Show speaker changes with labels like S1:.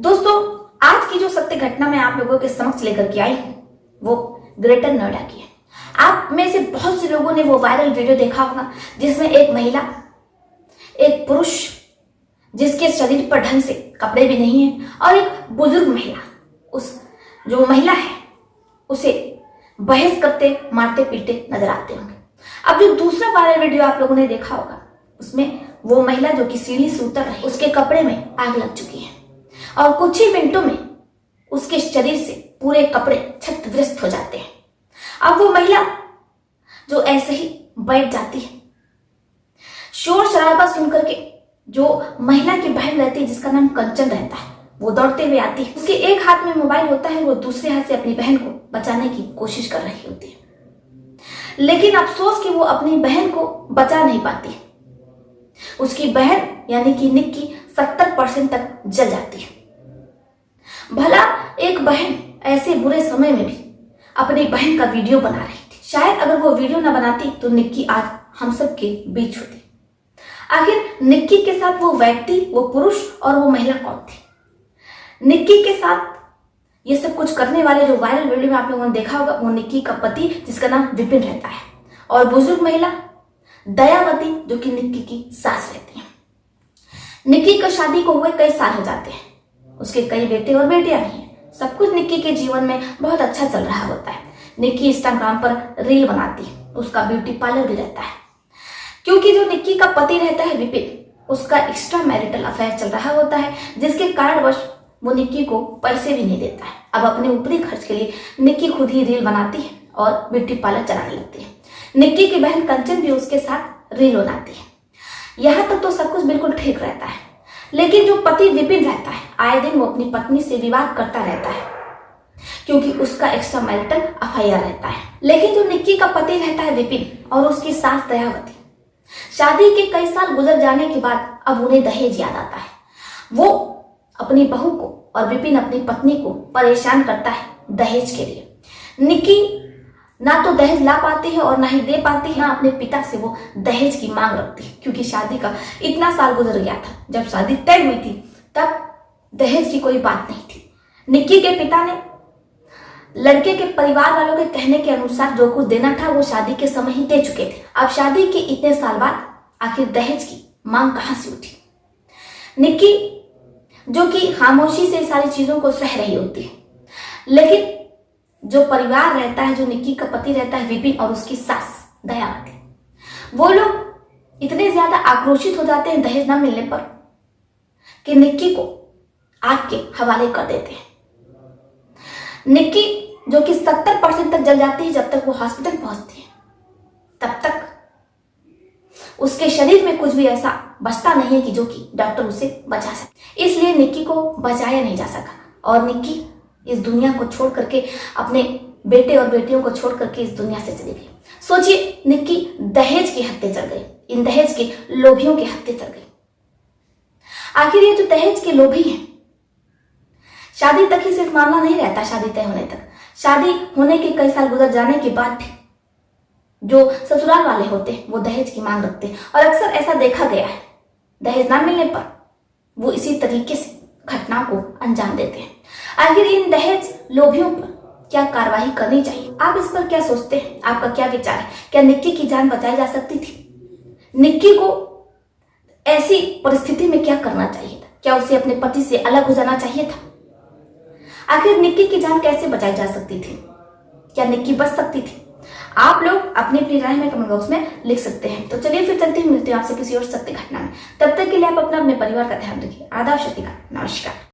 S1: दोस्तों, आज की जो सत्य घटना मैं आप लोगों के समक्ष लेकर के आई हूं वो ग्रेटर नोएडा की है। आप में से बहुत से लोगों ने वो वायरल वीडियो देखा होगा जिसमें एक महिला, एक पुरुष जिसके शरीर पर ढंग से कपड़े भी नहीं है और एक बुजुर्ग महिला, उस जो महिला है उसे बहस करते मारते पीटते नजर आते होंगे। अब जो दूसरा वायरल वीडियो आप लोगों ने देखा होगा उसमें वो महिला जो कि सीढ़ी से उतर रही, उसके कपड़े में आग लग चुकी है और कुछ ही मिनटों में उसके शरीर से पूरे कपड़े क्षतग्रस्त हो जाते हैं। अब वो महिला जो ऐसे ही बैठ जाती है, शोर शराबा सुनकर के जो महिला की बहन रहती है जिसका नाम कंचन रहता है, वो दौड़ते हुए आती है। उसके एक हाथ में मोबाइल होता है, वो दूसरे हाथ से अपनी बहन को बचाने की कोशिश कर रही होती है, लेकिन अफसोस कि वो अपनी बहन को बचा नहीं पाती। उसकी बहन यानी कि निक्की 70% तक जल जाती है। भला एक बहन ऐसे बुरे समय में भी अपनी बहन का वीडियो बना रही थी। शायद अगर वो वीडियो ना बनाती तो निक्की आज हम सब के बीच होती। आखिर निक्की के साथ वो व्यक्ति, वो पुरुष और वो महिला कौन थी? निक्की के साथ ये सब कुछ करने वाले जो वायरल वीडियो में आप लोगों ने देखा होगा वो निक्की का पति जिसका नाम विपिन रहता है और बुजुर्ग महिला दयावती जो कि निक्की की सास रहती है। निक्की का शादी को हुए कई साल हो जाते हैं, उसके कई बेटे और बेटियां भी हैं। सब कुछ निक्की के जीवन में बहुत अच्छा चल रहा होता है। निक्की इंस्टाग्राम पर रील बनाती है, उसका ब्यूटी पार्लर भी रहता है। क्योंकि जो निक्की का पति रहता है विपिन, उसका एक्स्ट्रा मैरिटल अफेयर चल रहा होता है जिसके कारणवश वो निक्की को पैसे भी नहीं देता है। अब अपने ऊपरी खर्च के लिए निक्की खुद ही रील बनाती है और ब्यूटी पार्लर चलाने लगती है। निक्की की बहन कंचन भी उसके साथ रील बनाती है। यहाँ तक तो सब कुछ बिल्कुल ठीक रहता है, लेकिन जो पति विपिन रहता है आए दिन वो अपनी पत्नी से विवाद करता रहता है क्योंकि उसका एक्स्ट्रा मैरिटल अफेयर रहता है। लेकिन जो निक्की का पति रहता है विपिन और उसकी सास दयावती, शादी के कई साल गुजर जाने के बाद अब उन्हें दहेज याद आता है। वो अपनी बहू को और विपिन अपनी पत्नी को परेशान करता है दहेज के लिए। निक्की ना तो दहेज ला पाती है और ना ही दे पाती है, ना अपने पिता से वो दहेज की मांग रखती है क्योंकि शादी का इतना साल गुजर गया था। जब शादी तय हुई थी तब दहेज की कोई बात नहीं थी। निक्की के पिता ने लड़के के परिवार वालों के कहने के अनुसार जो कुछ देना था वो शादी के समय ही दे चुके थे। अब शादी के इतने साल बाद आखिर दहेज की मांग कहां से उठी? निक्की जो कि खामोशी से सारी चीजों को सह रही होती है, लेकिन जो परिवार रहता है, जो निक्की का पति रहता है विपिन और उसकी सास दयावती, वो लोग इतने ज्यादा आक्रोशित हो जाते हैं दहेज न मिलने पर कि निक्की को आग के हवाले कर देते हैं। निक्की जो कि 70% तक जल जाती है। जब तक वो हॉस्पिटल पहुंचती है तब तक उसके शरीर में कुछ भी ऐसा बचता नहीं है कि जो कि डॉक्टर उसे बचा सके। इसलिए निक्की को बचाया नहीं जा सका और निक्की इस दुनिया को छोड़ करके, अपने बेटे और बेटियों को छोड़ करके इस दुनिया से चली गई। सोचिए, निक्की दहेज के हत्थे चढ़ गई, इन दहेज के लोभियों के हत्थे चढ़ गई। आखिर ये जो दहेज के लोभी हैं, शादी तक ही सिर्फ मामला नहीं रहता। शादी तय होने तक, शादी होने के कई साल गुजर जाने के बाद भी जो ससुराल वाले होते हैं वो दहेज की मांग रखते हैं और अक्सर ऐसा देखा गया है दहेज ना मिलने पर वो इसी तरीके से घटना को अंजाम देते हैं। आखिर इन दहेज लोभियों पर क्या कार्रवाई करनी चाहिए? आप इस पर क्या सोचते हैं? आपका क्या विचार है? क्या निक्की की जान बचाई जा सकती थी? निक्की को ऐसी परिस्थिति में क्या करना चाहिए था? क्या उसे अपने पति से अलग हो जाना चाहिए था? आखिर निक्की की जान कैसे बचाई जा सकती थी? क्या निक्की बच सकती थी? आप लोग अपनी अपनी राय में कमेंट बॉक्स में लिख सकते हैं। तो चलिए फिर चलते हैं, मिलते हैं आपसे किसी और सत्य घटना में। तब तक के लिए आप अपना अपने परिवार का ध्यान रखिए। आदाब, शतिका, नमस्कार।